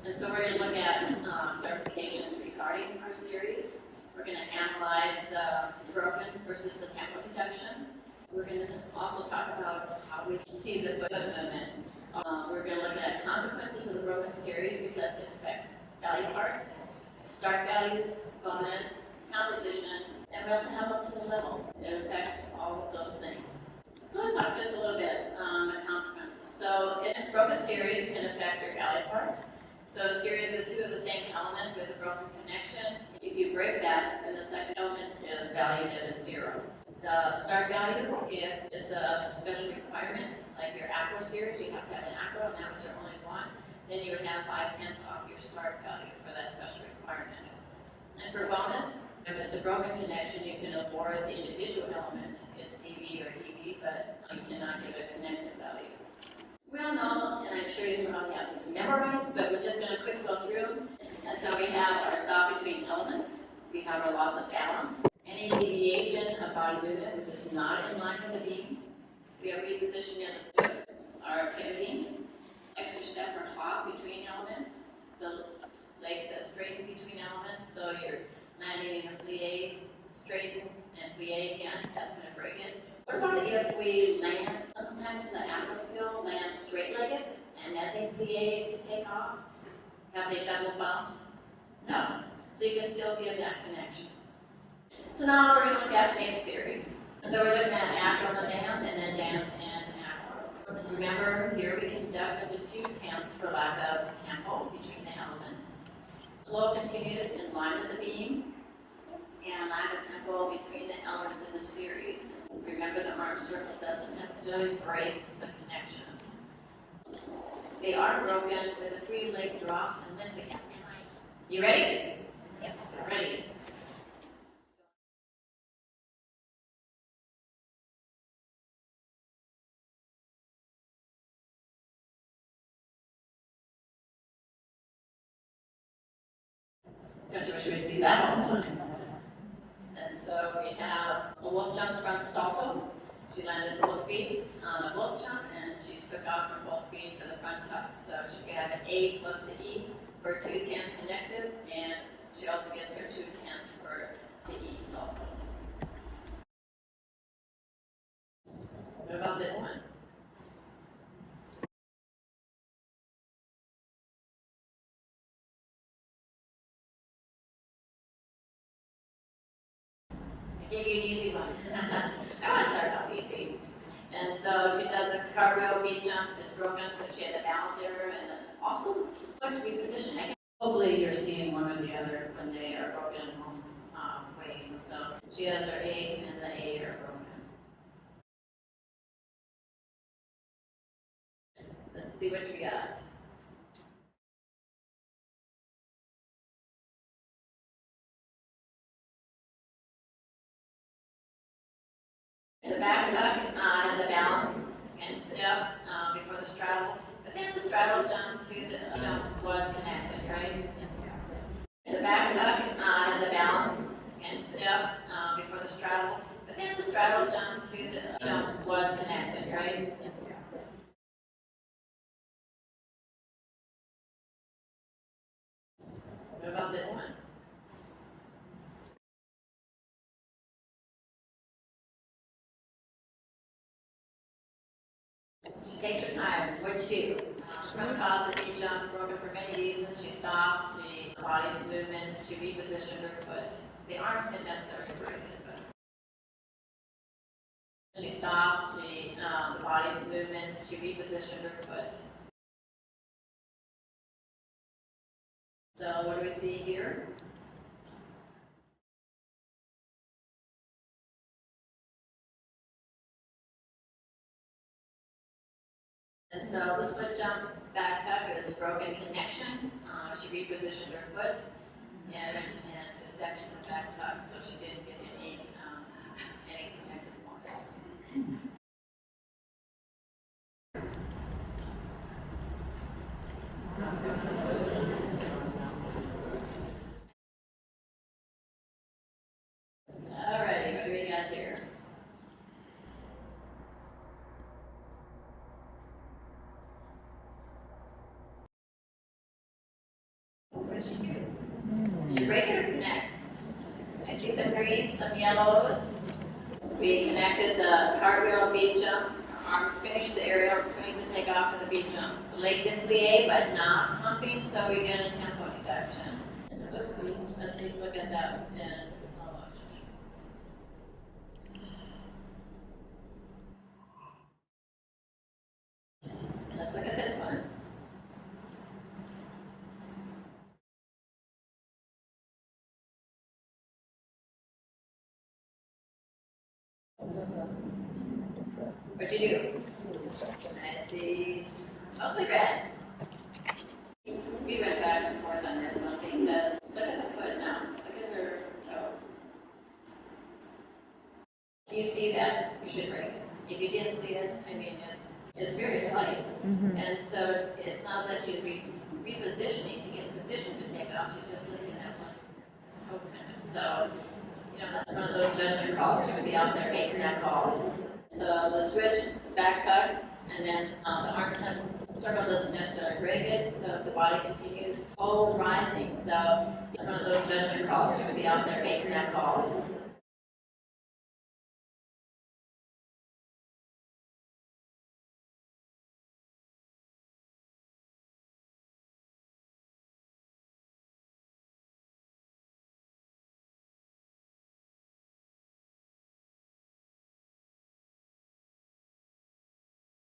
And so we're going to look at clarifications regarding our series. We're going to analyze the broken versus the tempo deduction. We're going to also talk about how we see the foot movement. We're going to look at consequences of the broken series because it affects value parts, start values, bonus, composition, and we also have up to the level. It affects all of those things. So let's talk just a little bit on the consequences. So a broken series can affect your value part. So a series with two of the same element with a broken connection, if you break that, then the second element is valued at a 0. The start value, if it's a special requirement, like your Acro series, you have to have an Acro, and that was your only one, then you would have 5/10 off your start value for that special requirement. And for bonus, if it's a broken connection, you can award the individual element, it's EV or EV, but you cannot give a connected value. We all know, and I'm sure you probably have these memorized, but we're just going to quick go through. And so we have our stop between elements, we have our loss of balance, any deviation of body movement which is not in line with the beam, we have repositioning of the foot, our pivoting, extra step or hop between elements, the legs that straighten between elements, so you're landing in a plie, straighten, and plie again, that's going to break it. What about if we land, sometimes the Acro skill land straight-legged, and then they plie to take off? Have they double bounced? No. So you can still give that connection. So now we're going to look at mixed series. So we're looking at Acro and dance, and then dance and Acro. Remember, here we can deduct up to 2/10 for lack of tempo between the elements. Slow continuous in line with the beam, and lack of tempo between the elements in the series. Remember, the arm circle doesn't necessarily break the connection. They are broken with the free leg drops and lifts again. You ready? Yes. Ready. Don't you wish we'd see that all the time? And so we have a wolf jump front salto. She landed both feet on a wolf jump, and she took off from both feet for the front tuck. So she have an A plus the E for 2/10 connected, and she also gets her 2/10 for the E salto. What about this one? I gave you an easy one. I want to start off easy. And so she does a cartwheel feet jump, it's broken, but she had the balance error, and then also flex reposition. Hopefully you're seeing one or the other when they are broken in most ways. And so she has her A and the A are broken. Let's see what we got. The back tuck and the balance and step before the straddle, but then the straddle jump to the jump was connected, right? The back tuck and the balance and step before the straddle, but then the straddle jump to the jump was connected, right? What about this one? She takes her time. What'd you do? Front toss, the knee jump, broken for many reasons. She stopped, she body movement, she repositioned her foot. The arms didn't necessarily break it, but she stopped, she the body movement, she repositioned her foot. So what do we see here? And so this foot jump back tuck is broken connection. She repositioned her foot and to step into the back tuck, so she didn't get any connected bonus. did she do? Did you break it or connect? I see some greens, some yellows. We connected the cartwheel bead jump. Arms finish the aerial and swing to take off for the bead jump. The legs in plie, but not pumping, so we get a tempo deduction. And so, let's just look at that in slow motion. Let's look at this one. What'd you do? I see mostly reds. We went back and forth on this one because look at the foot now. Look at her toe. If you see that, you should break it. If you didn't see it, I mean, it's very slight. And so it's not that she's repositioning to get in position to take it off. She's just lifting that one toe kind of. So, that's one of those judgment calls. You're going to be out there making that call. So the switch, back tuck, and then the arm circle doesn't necessarily break it, so the body continues toe rising. So it's one of those judgment calls. You're going to be out there making that call.